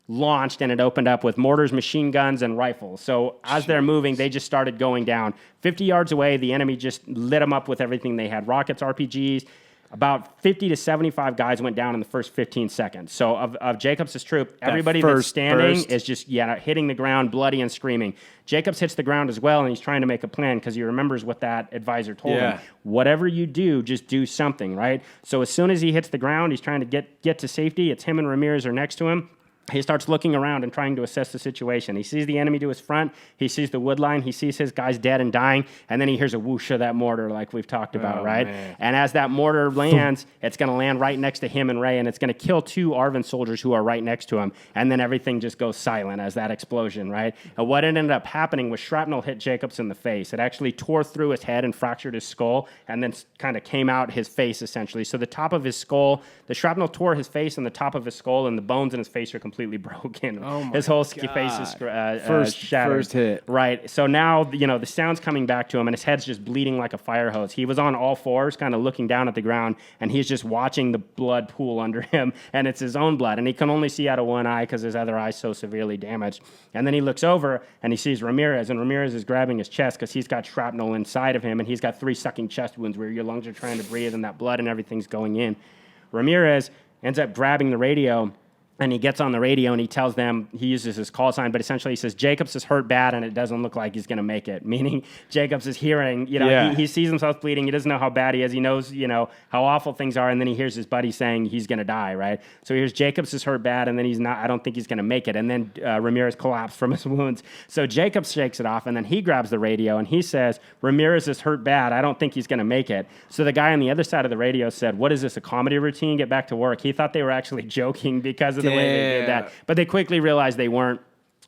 launched, and it opened up with mortars, machine guns, and rifles. So as they're moving, they just started going down. 50 yards away, the enemy just lit them up with everything they had. Rockets, RPGs. About 50 to 75 guys went down in the first 15 seconds. So of Jacobs' troop, everybody that's standing is just hitting the ground, bloody and screaming. Jacobs hits the ground as well, and he's trying to make a plan because he remembers what that advisor told him. Whatever you do, just do something, right? So as soon as he hits the ground, he's trying to get to safety. It's him and Ramirez are next to him. He starts looking around and trying to assess the situation. He sees the enemy to his front. He sees the wood line. He sees his guys dead and dying. And then he hears a whoosh of that mortar like we've talked about, right? Man. And as that mortar lands, it's going to land right next to him and Ray, and it's going to kill 2 ARVN soldiers who are right next to him. And then everything just goes silent as that explosion, right? And what ended up happening was shrapnel hit Jacobs in the face. It actually tore through his head and fractured his skull, and then kind of came out his face, essentially. So the top of his skull, the shrapnel tore his face and the top of his skull, and the bones in his face are completely broken. His whole face is shattered. First hit. Right. So now, the sound's coming back to him, and his head's just bleeding like a fire hose. He was on all fours, kind of looking down at the ground, and he's just watching the blood pool under him, and it's his own blood, and he can only see out of one eye because his other eye's so severely damaged. And then he looks over, and he sees Ramirez, and Ramirez is grabbing his chest because he's got shrapnel inside of him, and he's got 3 sucking chest wounds where your lungs are trying to breathe, and that blood and everything's going in. Ramirez ends up grabbing the radio, and he gets on the radio and he tells them, he uses his call sign, but essentially he says, Jacobs is hurt bad and it doesn't look like he's going to make it. Meaning Jacobs is hearing, he sees himself bleeding. He doesn't know how bad he is. He knows, how awful things are. And then he hears his buddy saying he's going to die, right? So he hears Jacobs is hurt bad and then I don't think he's going to make it. And then Ramirez collapsed from his wounds. So Jacobs shakes it off and then he grabs the radio and he says, Ramirez is hurt bad. I don't think he's going to make it. So the guy on the other side of the radio said, what is this, a comedy routine? Get back to work. He thought they were actually joking because of the way they did that. But they quickly realized they weren't.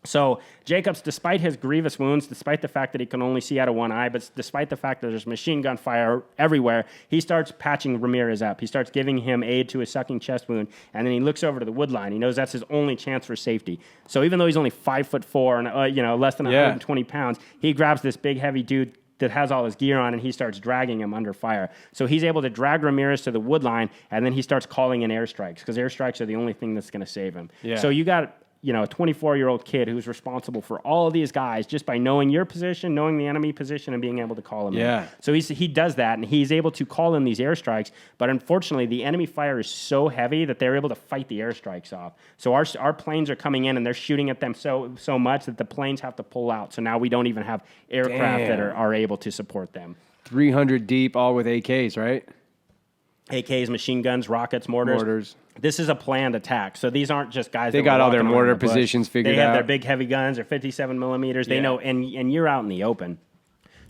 So Jacobs, despite his grievous wounds, despite the fact that he can only see out of one eye, but despite the fact that there's machine gun fire everywhere, he starts patching Ramirez up. He starts giving him aid to his sucking chest wound, and then he looks over to the wood line. He knows that's his only chance for safety. So even though he's only 5'4" and less than 120 pounds, he grabs this big heavy dude that has all his gear on, and he starts dragging him under fire. So he's able to drag Ramirez to the wood line, and then he starts calling in airstrikes, because airstrikes are the only thing that's going to save him. Yeah. So you got a 24-year-old kid who's responsible for all of these guys just by knowing your position, knowing the enemy position, and being able to call them in. So he does that, and he's able to call in these airstrikes, but unfortunately, the enemy fire is so heavy that they're able to fight the airstrikes off. So our planes are coming in, and they're shooting at them so much that the planes have to pull out. So now we don't even have aircraft that are able to support them. 300 deep, all with AKs, right? AKs, machine guns, rockets, mortars. This is a planned attack. So these aren't just guys. They got all their mortar positions figured out. They have their big heavy guns, their 57 millimeters. They know, and you're out in the open.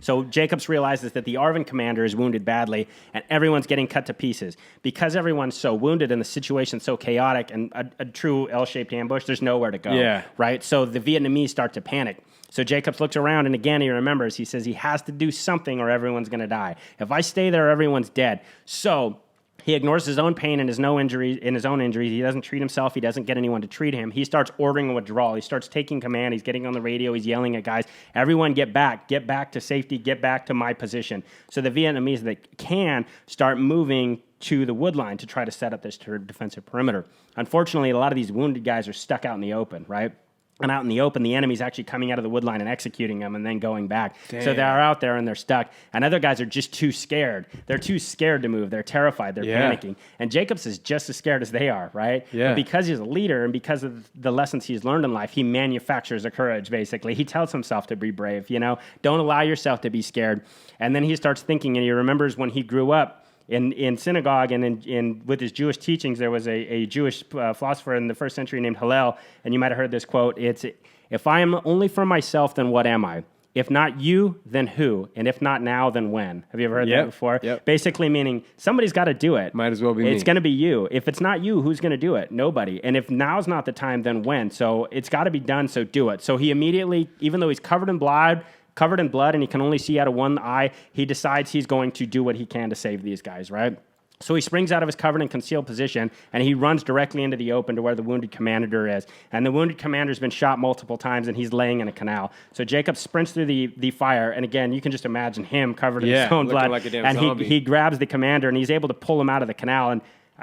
So Jacobs realizes that the ARVN commander is wounded badly, and everyone's getting cut to pieces. Because everyone's so wounded and the situation's so chaotic and a true L-shaped ambush, there's nowhere to go, right? So the Vietnamese start to panic. So Jacobs looks around, and again, he remembers, he says he has to do something or everyone's going to die. If I stay there, everyone's dead. So he ignores his own pain and his own injuries. He doesn't treat himself. He doesn't get anyone to treat him. He starts ordering a withdrawal. He starts taking command. He's getting on the radio. He's yelling at guys, everyone get back to safety, get back to my position. So the Vietnamese that can start moving to the wood line to try to set up this defensive perimeter. Unfortunately, a lot of these wounded guys are stuck out in the open, right? And out in the open, the enemy's actually coming out of the wood line and executing them and then going back. Damn. So they're out there and they're stuck. And other guys are just too scared. They're too scared to move. They're terrified. They're panicking. And Jacobs is just as scared as they are, right? Yeah. But because he's a leader and because of the lessons he's learned in life, he manufactures a courage, basically. He tells himself to be brave, Don't allow yourself to be scared. And then he starts thinking, and he remembers when he grew up, in synagogue and with his Jewish teachings, there was a Jewish philosopher in the first century named Hillel, and you might have heard this quote. It's, if I am only for myself, then what am I? If not you, then who? And if not now, then when? Have you ever heard that before? Yep. Basically meaning somebody's got to do it. Might as well be me. It's going to be you. If it's not you, who's going to do it? Nobody. And if now's not the time, then when? So it's got to be done, so do it. So he immediately, even though he's covered in blood, and he can only see out of one eye, he decides he's going to do what he can to save these guys, right? So he springs out of his covered and concealed position, and he runs directly into the open to where the wounded commander is. And the wounded commander's been shot multiple times, and he's laying in a canal. So Jacob sprints through the fire, and again, you can just imagine him covered in his own blood. Like a damn and zombie. he grabs the commander, and he's able to pull him out of the canal. And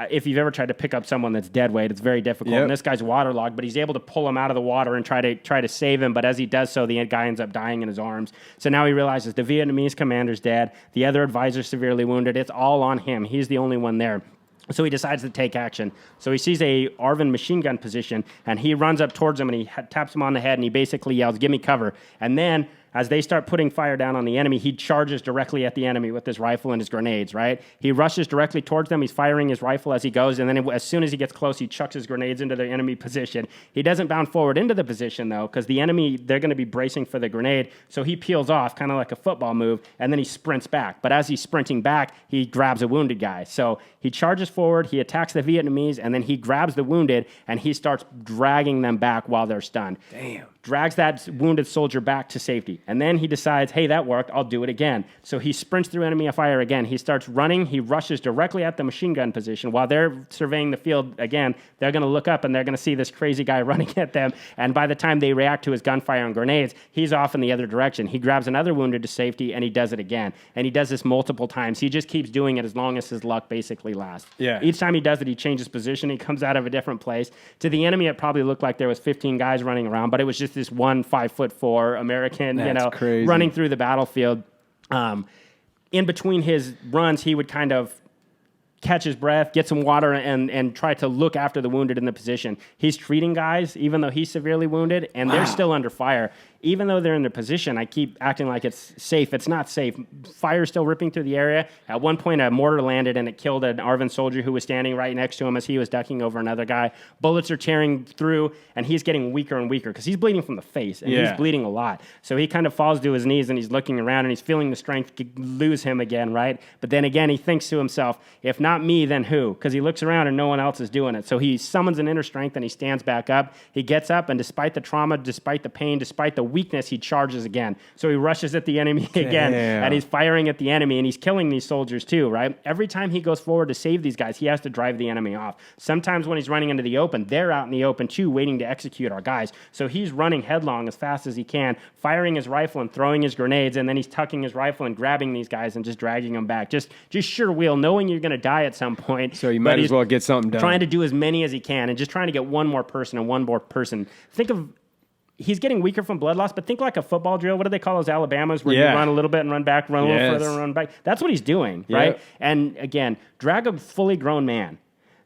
if you've ever tried to pick up someone that's dead weight, it's very difficult. Yep. And this guy's waterlogged, but he's able to pull him out of the water and try to save him. But as he does so, the guy ends up dying in his arms. So now he realizes the Vietnamese commander's dead. The other advisor's severely wounded. It's all on him. He's the only one there. So he decides to take action. So he sees a ARVN machine gun position, and he runs up towards him, and he taps him on the head, and he basically yells, "Give me cover." And then, as they start putting fire down on the enemy, he charges directly at the enemy with his rifle and his grenades, right? He rushes directly towards them. He's firing his rifle as he goes, and then as soon as he gets close, he chucks his grenades into the enemy position. He doesn't bound forward into the position, though, because the enemy, they're going to be bracing for the grenade, so he peels off, kind of like a football move, and then he sprints back. But as he's sprinting back, he grabs a wounded guy. So he charges forward, he attacks the Vietnamese, and then he grabs the wounded, and he starts dragging them back while they're stunned. Damn. Drags that wounded soldier back to safety. And then he decides, hey, that worked, I'll do it again. So he sprints through enemy fire again. He starts running. He rushes directly at the machine gun position. While they're surveying the field again, they're going to look up and they're going to see this crazy guy running at them. And by the time they react to his gunfire and grenades, he's off in the other direction. He grabs another wounded to safety, and he does it again. And he does this multiple times. He just keeps doing it as long as his luck basically lasts. Yeah. Each time he does it, he changes position. He comes out of a different place. To the enemy, it probably looked like there was 15 guys running around, but it was just this one 5'4" American, crazy. running through the battlefield. In between his runs, he would kind of catch his breath, get some water, and try to look after the wounded in the position. He's treating guys, even though he's severely wounded, and they're still under fire. Even though they're in their position, I keep acting like it's safe. It's not safe. Fire's still ripping through the area. At one point, a mortar landed, and it killed an ARVN soldier who was standing right next to him as he was ducking over another guy. Bullets are tearing through, and he's getting weaker and weaker because he's bleeding from the face, and he's bleeding a lot. So he kind of falls to his knees, and he's looking around, and he's feeling the strength lose him again, right? But then again, he thinks to himself, if not me, then who? Because he looks around, and no one else is doing it. So he summons an inner strength, and he stands back up. He gets up, and despite the trauma, despite the pain, despite the weakness, he charges again. So he rushes at the enemy again, and he's firing at the enemy, and he's killing these soldiers too, right? Every time he goes forward to save these guys, he has to drive the enemy off. Sometimes when he's running into the open, they're out in the open too, waiting to execute our guys. So he's running headlong as fast as he can, firing his rifle and throwing his grenades, and then he's tucking his rifle and grabbing these guys and just dragging them back. Just sure wheel, knowing you're going to die at some point. So you might as well get something done. Trying to do as many as he can, and just trying to get one more person and one more person. Think of... He's getting weaker from blood loss, but think like a football drill. What do they call those Alabamas where you run a little bit and run back, run a little further and run back? That's what he's doing, right? And again, drag a fully grown man.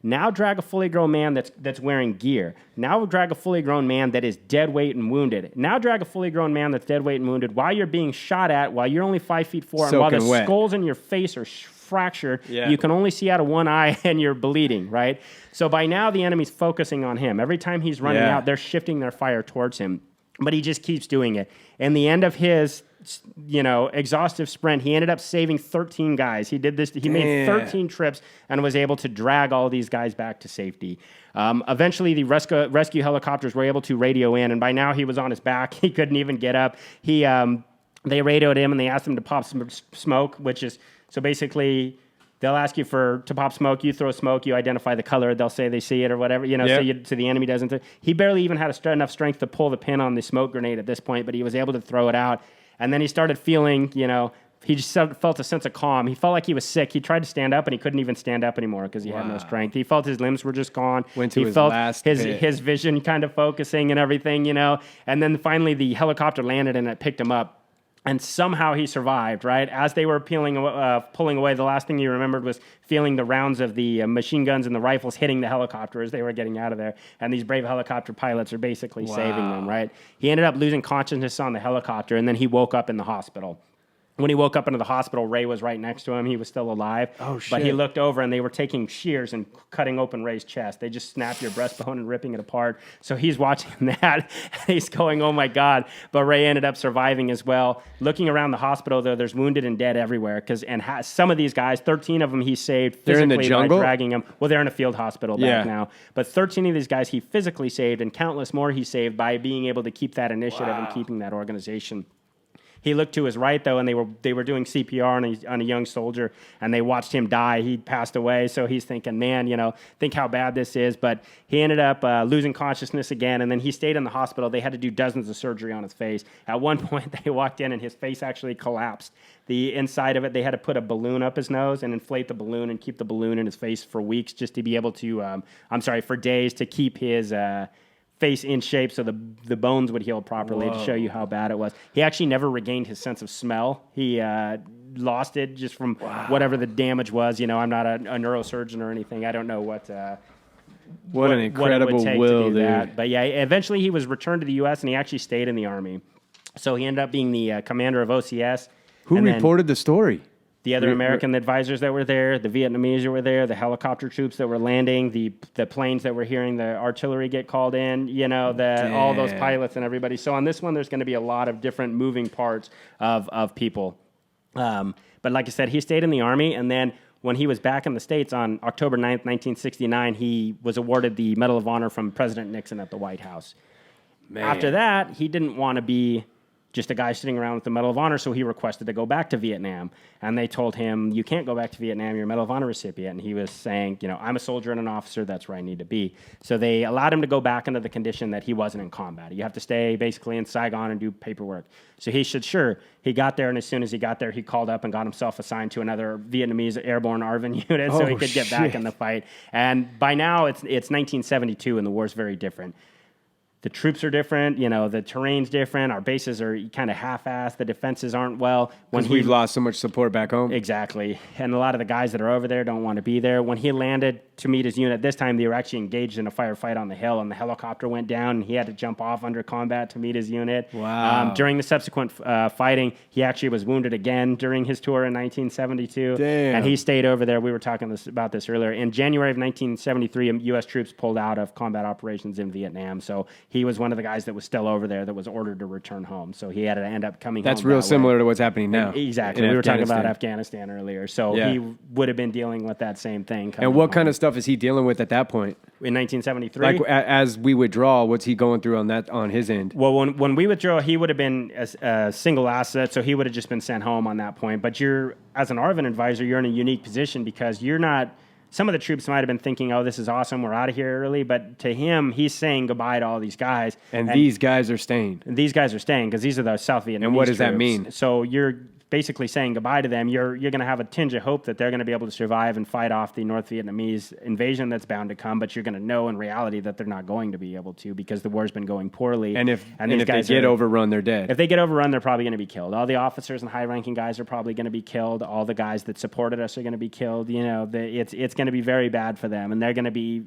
Now drag a fully grown man that's wearing gear. Now drag a fully grown man that is dead weight and wounded. Now drag a fully grown man that's dead weight and wounded while you're being shot at, while you're only 5'4", and while the skulls in your face are fractured, you can only see out of one eye and you're bleeding, right? So by now the enemy's focusing on him. Every time he's running out, they're shifting their fire towards him. but he just keeps doing it. In the end of his, exhaustive sprint, he ended up saving 13 guys. He did this. He made 13 trips and was able to drag all these guys back to safety. Eventually, the rescue helicopters were able to radio in, and by now he was on his back. He couldn't even get up. They radioed him, and they asked him to pop some smoke, which is, so basically, they'll ask you to pop smoke. You throw smoke, you identify the color. They'll say they see it or whatever, so the enemy doesn't. He barely even had enough strength to pull the pin on the smoke grenade at this point, but he was able to throw it out. And then he started feeling, he just felt a sense of calm. He felt like he was sick. He tried to stand up, and he couldn't even stand up anymore because he had no strength. He felt his limbs were just gone. He felt his vision kind of focusing and everything, And then finally the helicopter landed, and it picked him up. And somehow he survived, right? As they were pulling away, the last thing he remembered was feeling the rounds of the machine guns and the rifles hitting the helicopter as they were getting out of there. And these brave helicopter pilots are basically saving them, right? He ended up losing consciousness on the helicopter, and then he woke up in the hospital. When he woke up into the hospital, Ray was right next to him. He was still alive. Oh, shit. But he looked over, and they were taking shears and cutting open Ray's chest. They just snap your breastbone and ripping it apart. So he's watching that. He's going, oh, my God. But Ray ended up surviving as well. Looking around the hospital, though, there's wounded and dead everywhere. Some of these guys, 13 of them he saved physically. They're in the jungle? By dragging them. Well, they're in a field hospital back now. But 13 of these guys he physically saved, and countless more he saved by being able to keep that initiative and keeping that organization. He looked to his right, though, and they were doing CPR on a young soldier, and they watched him die. He passed away, so he's thinking, man, think how bad this is. But he ended up losing consciousness again, and then he stayed in the hospital. They had to do dozens of surgery on his face. At one point, they walked in, and his face actually collapsed. The inside of it, they had to put a balloon up his nose and inflate the balloon and keep the balloon in his face for weeks just to be able to, for days to keep his face in shape so the bones would heal properly. To show you how bad it was. He actually never regained his sense of smell. He lost it just from whatever the damage was. I'm not a neurosurgeon or anything. I don't know what an incredible it would take will, to do dude. that. But yeah, eventually he was returned to the U.S. and he actually stayed in the Army. So he ended up being the commander of OCS. Who reported the story? The other American advisors that were there, the Vietnamese that were there, the helicopter troops that were landing, the planes that were hearing the artillery get called in, all those pilots and everybody. So on this one, there's going to be a lot of different moving parts of people. But like I said, he stayed in the Army, and then when he was back in the States on October 9th, 1969, he was awarded the Medal of Honor from President Nixon at the White House. Man. After that, he didn't want to be just a guy sitting around with the Medal of Honor, so he requested to go back to Vietnam. And they told him, you can't go back to Vietnam, you're a Medal of Honor recipient. And he was saying, I'm a soldier and an officer, that's where I need to be. So they allowed him to go back under the condition that he wasn't in combat. You have to stay basically in Saigon and do paperwork. So he said, sure. He got there, and as soon as he got there, he called up and got himself assigned to another Vietnamese airborne ARVN unit so he could get back in the fight. And by now, it's 1972, and the war's very different. The troops are different, the terrain's different. Our bases are kind of half-assed. The defenses aren't well. Because we've lost so much support back home. Exactly. And a lot of the guys that are over there don't want to be there. When he landed to meet his unit, this time they were actually engaged in a firefight on the hill, and the helicopter went down, and he had to jump off under combat to meet his unit. Wow. During the subsequent fighting, he actually was wounded again during his tour in 1972. Damn. And he stayed over there. We were talking about this earlier. In January of 1973, U.S. troops pulled out of combat operations in Vietnam, so he was one of the guys that was still over there that was ordered to return home. So he had to end up coming home. That's real similar to what's happening now. Exactly. We were talking about Afghanistan earlier. So he would have been dealing with that same thing. And what kind of stuff is he dealing with at that point? In 1973? Like as we withdraw, what's he going through on his end? Well, when we withdraw, he would have been a single asset, so he would have just been sent home on that point. But as an ARVN advisor, you're in a unique position because you're not. Some of the troops might have been thinking, oh, this is awesome, we're out of here early. But to him, he's saying goodbye to all these guys. And these guys are staying. These guys are staying because these are the South Vietnamese And what does troops. that mean? So you're basically saying goodbye to them. You're going to have a tinge of hope that they're going to be able to survive and fight off the North Vietnamese invasion that's bound to come, but you're going to know in reality that they're not going to be able to because the war's been going poorly. And if they get overrun, they're dead. If they get overrun, they're probably going to be killed. All the officers and high-ranking guys are probably going to be killed. All the guys that supported us are going to be killed. It's going to be very bad for them, and they're going to be,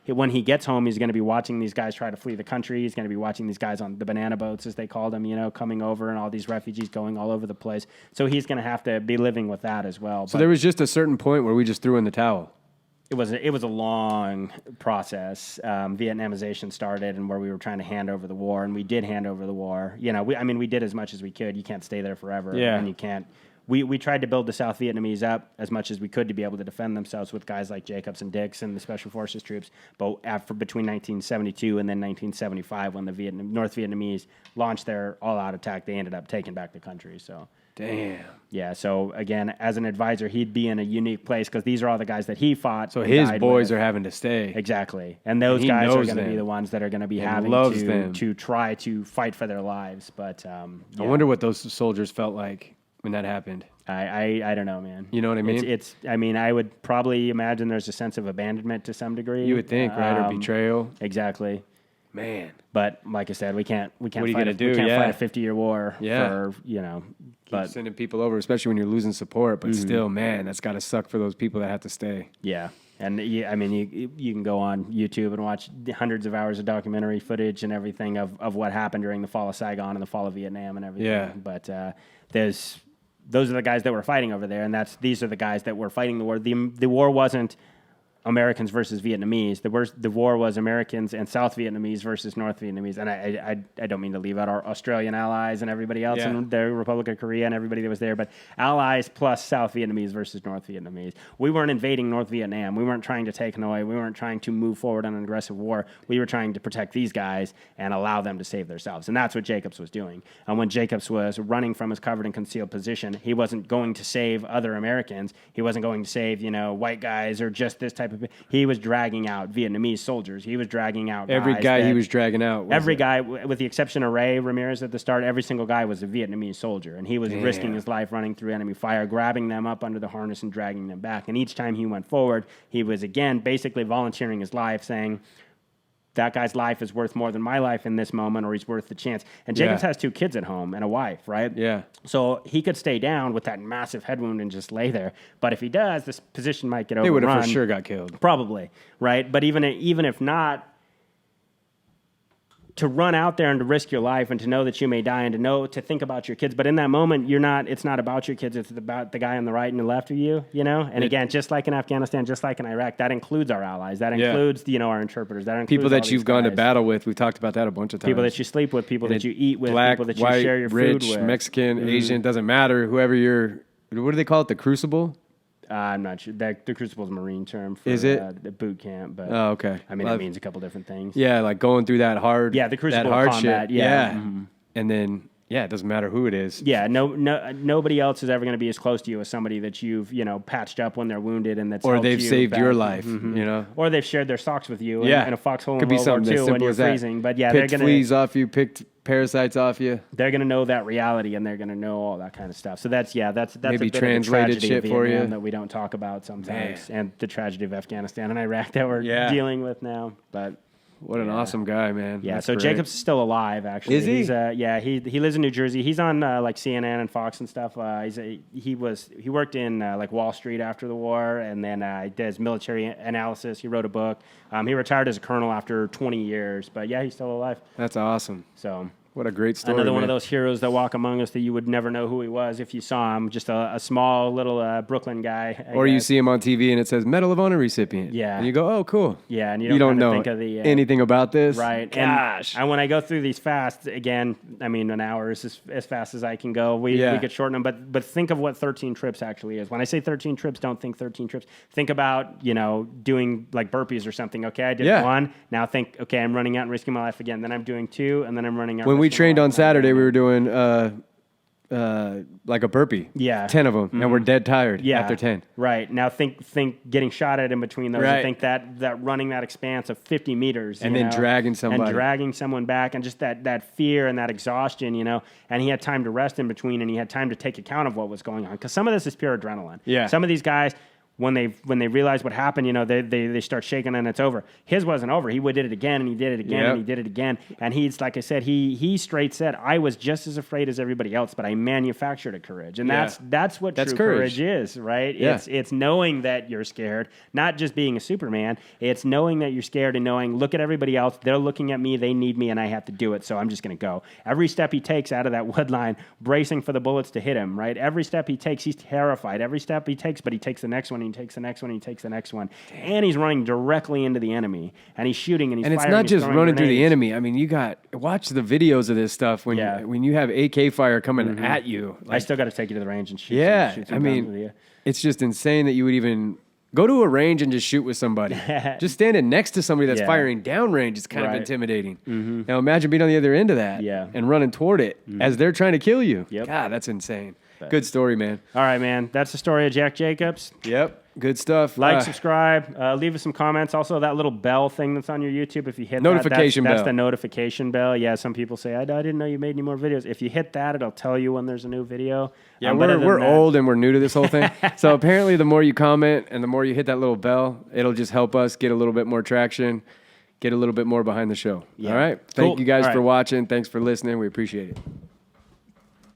when he gets home, he's going to be watching these guys try to flee the country. He's going to be watching these guys on the banana boats, as they call them, coming over, and all these refugees going all over the place. So he's going to have to be living with that as well. So there was just a certain point where we just threw in the towel. it was a long process. Vietnamization started, and where we were trying to hand over the war, and we did hand over the war. We did as much as we could. You can't stay there forever, and you can't. We tried to build the South Vietnamese up as much as we could to be able to defend themselves with guys like Jacobs and Dix and the Special Forces troops. But between 1972 and then 1975, when the North Vietnamese launched their all-out attack, they ended up taking back the country. So, damn. Yeah. So again, as an advisor, he'd be in a unique place because these are all the guys that he fought. So his boys are having to stay. Exactly, and those guys are going to be the ones that are going to be having to try to fight for their lives. But I wonder what those soldiers felt like when that happened. I don't know, man. You know what I mean? I would probably imagine there's a sense of abandonment to some degree. You would think, right? Or betrayal. Exactly. Man. But like I said, we can't fight a 50-year war for, Keep sending people over, especially when you're losing support, but still, man, that's got to suck for those people that have to stay. Yeah. And you can go on YouTube and watch hundreds of hours of documentary footage and everything of what happened during the fall of Saigon and the fall of Vietnam and everything. Yeah. But those are the guys that were fighting over there, and these are the guys that were fighting the war. The war wasn't Americans versus Vietnamese. The war was Americans and South Vietnamese versus North Vietnamese. And I don't mean to leave out our Australian allies and everybody else in the Republic of Korea and everybody that was there, but allies plus South Vietnamese versus North Vietnamese. We weren't invading North Vietnam. We weren't trying to take Hanoi. We weren't trying to move forward on an aggressive war. We were trying to protect these guys and allow them to save themselves. And that's what Jacobs was doing. And when Jacobs was running from his covered and concealed position, he wasn't going to save other Americans. He wasn't going to save, white guys or just this type of. He was dragging out Vietnamese soldiers. He was dragging out every guy he was dragging out. Every guy, with the exception of Ray Ramirez at the start, every single guy was a Vietnamese soldier, and he was risking his life running through enemy fire, grabbing them up under the harness and dragging them back. And each time he went forward, he was again basically volunteering his life, saying, that guy's life is worth more than my life in this moment, or he's worth the chance. And Jacobs has 2 kids at home and a wife, right? Yeah. So he could stay down with that massive head wound and just lay there. But if he does, this position might get overrun. They would have for sure got killed. Probably, right? But even if not, to run out there and to risk your life and to know that you may die and to think about your kids. But in that moment, it's not about your kids. It's about the guy on the right and the left of you, And again, just like in Afghanistan, just like in Iraq, that includes our allies. That includes, our interpreters. That includes people that you've gone to battle with. We've talked about that a bunch of times. People that you sleep with, people that you eat with, black, people that you white, share your rich, food with. Mexican, Asian, doesn't matter. Whoever what do they call it? The crucible? I'm not sure. The Crucible is a Marine term for the boot camp. But okay. I mean, it means a couple different things. Yeah, like going through that hard. Yeah, the Crucible that hard combat. Shit. Yeah. Mm-hmm. And then, it doesn't matter who it is. Yeah, nobody else is ever going to be as close to you as somebody that you've patched up when they're wounded and that's or they've saved your life. Mm-hmm. Or they've shared their socks with you in a foxhole in World War II when you're freezing. But they're going to fleas off you, picked parasites off you. They're going to know that reality and they're going to know all that kind of stuff. So that's maybe a bit translated of the shit for you that we don't talk about sometimes, and the tragedy of Afghanistan and Iraq that we're dealing with now. But what an awesome guy, man. Yeah, that's so great. Jacobs is still alive, actually. Is he? He's, he lives in New Jersey. He's on like CNN and Fox and stuff. He worked in like Wall Street after the war, and then he does military analysis. He wrote a book. He retired as a colonel after 20 years, but yeah, he's still alive. That's awesome. So what a great story. Another one of those heroes that walk among us that you would never know who he was if you saw him. Just a small little Brooklyn guy. Or you see him on TV and it says Medal of Honor recipient. Yeah. And you go, oh, cool. Yeah, and you don't know think of the, anything about this. Right. Gosh. And when I go through these fast, again, I mean, an hour is as fast as I can go. We could shorten them, but think of what 13 trips actually is. When I say 13 trips, don't think 13 trips. Think about, doing like burpees or something. Okay, I did 1. Now think, okay, I'm running out and risking my life again. Then I'm doing 2, and then I'm running out. When we trained on Saturday, we were doing like a burpee. Yeah. 10 of them, and we're dead tired after 10. Right. Now think getting shot at in between those. And think that running that expanse of 50 meters. And then dragging somebody. And dragging someone back, and just that fear and that exhaustion, And he had time to rest in between, and he had time to take account of what was going on. Because some of this is pure adrenaline. Yeah. Some of these guys, when they realize what happened, they start shaking and it's over. His wasn't over. He did it again and he did it again and he did it again. And he's, like I said, he straight said, I was just as afraid as everybody else, but I manufactured a courage. And that's what true courage is, right? Yeah. It's knowing that you're scared, not just being a Superman. It's knowing that you're scared and knowing, look at everybody else. They're looking at me. They need me and I have to do it. So I'm just going to go. Every step he takes out of that wood line, bracing for the bullets to hit him, right? Every step he takes, he's terrified. Every step he takes, but he takes the next one and he takes the next one, and he takes the next one. And he's running directly into the enemy, and he's shooting, and he's And it's firing, not he's just throwing running through the grenades. enemy. I mean, watch the videos of this stuff when you have AK fire coming at you. I still got to take you to the range and shoot. Yeah, shoot I some mean, guns with you. it's just insane that you would even go to a range and just shoot with somebody. Just standing next to somebody that's firing downrange is kind of intimidating. Now imagine being on the other end of that and running toward it as they're trying to kill you. Yep. God, that's insane. Good story, man. All right, man. That's the story of Jack Jacobs. Yep. Good stuff. Like, subscribe, leave us some comments. Also, that little bell thing that's on your YouTube, if you hit notification that's bell. the notification bell. Yeah, some people say, I didn't know you made any more videos. If you hit that, it'll tell you when there's a new video. Yeah, we're old and we're new to this whole thing. So apparently the more you comment and the more you hit that little bell, it'll just help us get a little bit more traction, get a little bit more behind the show. Yeah. All right. Thank you guys for watching. Thanks for listening. We appreciate it.